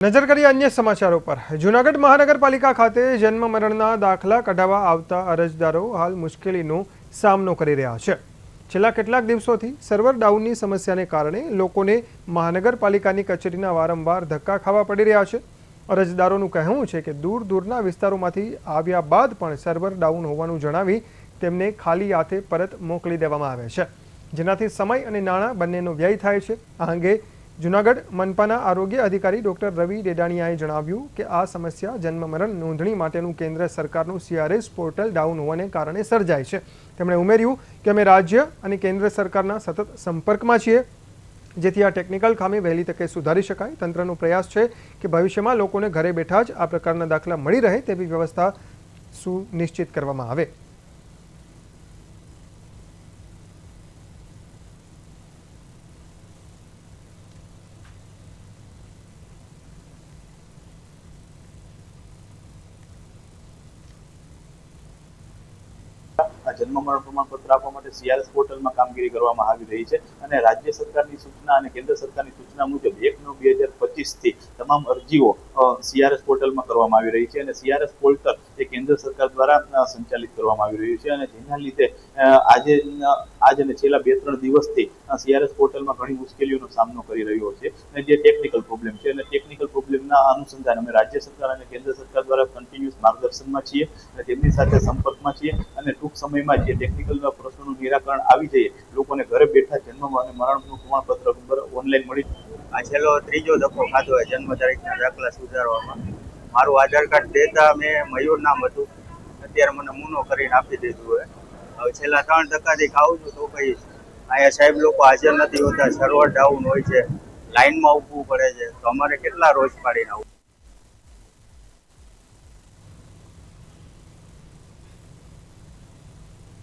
નજર કરીએ અન્ય સમાચારો પર। જૂનાગઢ મહાનગરપાલિકા ખાતે જન્મ મરણના દાખલા કઢાવવા આવતા અરજદારો હાલ મુશ્કેલીનો સામનો કરી રહ્યા છે। છેલ્લા કેટલાક દિવસોથી સર્વર ડાઉનની સમસ્યાને કારણે લોકોને મહાનગરપાલિકાની કચેરીના વારંવાર ધક્કા ખાવા પડી રહ્યા છે। અરજદારોનું કહેવું છે કે દૂર દૂરના વિસ્તારોમાંથી આવ્યા બાદ પણ સર્વર ડાઉન હોવાનું જણાવી તેમને ખાલી હાથે પરત મોકલી દેવામાં આવે છે, જેનાથી સમય અને નાણાં બંનેનો વ્યય થાય છે। આ અંગે જૂનાગઢ મનપાના આરોગ્ય અધિકારી ડોક્ટર રવિ ડેડાણીયાએ જણાવ્યું કે આ સમસ્યા જન્મ મરણ નોંધણી માટેનું કેન્દ્ર સરકારનું CRS પોર્ટલ ડાઉન હોવાને કારણે સર્જાય છે। તેમણે ઉમેર્યું કે અમે રાજ્ય અને કેન્દ્ર સરકારના સતત સંપર્કમાં છીએ, જેથી આ ટેકનિકલ ખામી વહેલી તકે સુધારી શકાય। તંત્રનો પ્રયાસ છે કે ભવિષ્યમાં લોકોને ઘરે બેઠા જ આ પ્રકારના દાખલા મળી રહે તેવી વ્યવસ્થા સુનિશ્ચિત કરવામાં આવે। जन्म मरण प्रमाणपत्र आपवा माटे CRS पोर्टलमां कामगीरी करवामां आवी रही छे अने राज्य सरकारनी सूचना अने केंद्र सरकारनी सूचना मुजब 1/9/2025 थी तमाम अरजीओ CRS पोर्टलमां करवामां आवी रही छे अने CRS पोर्टल ए केंद्र सरकार द्वारा संचालित करवामां आवी रह्युं छे अने जेना लीधे आज अने छेल्ला 2-3 दिवसथी CRS पोर्टलमां घणी मुश्केलीओनो सामनो करी रह्यो छे अने जे टेक्निकल प्रोब्लेम छे अने टेक्निकल प्रोब्लेमना अनुसंधाने अमे राज्य सरकार अने केंद्र सरकार द्वारा कन्टिन्युअस मार्गदर्शનમાં છીએ અને તેમની સાથે સંપર્કમાં છીએ અને ટૂંક સમયમાં જે ટેકનિકલ પ્રશ્નોનું નિરાકરણ આવી જાય લોકોને ઘરે બેઠા જન્મ અને મરણનું પ્રમાણપત્ર નંબર ઓનલાઈન મળી। આ છેલ્લો ત્રીજો ધક્કો ખાધો હોય જન્મ તારીખના દાખલા સુધારવામાં। મારું આધાર કાર્ડ દેતા મેં મયુર નામ હતું, અત્યારે મને મૂનો કરીને આપી દીધું હોય। હવે છેલ્લા 3 ધક્કાથી ખાઉં છું તો કંઈ અહીંયા સાહેબ લોકો હાજર નથી હોતા, સર્વર ડાઉન હોય છે, લાઈનમાં ઊભવું પડે છે, તો અમારે કેટલા રોજ પાડીને આવું।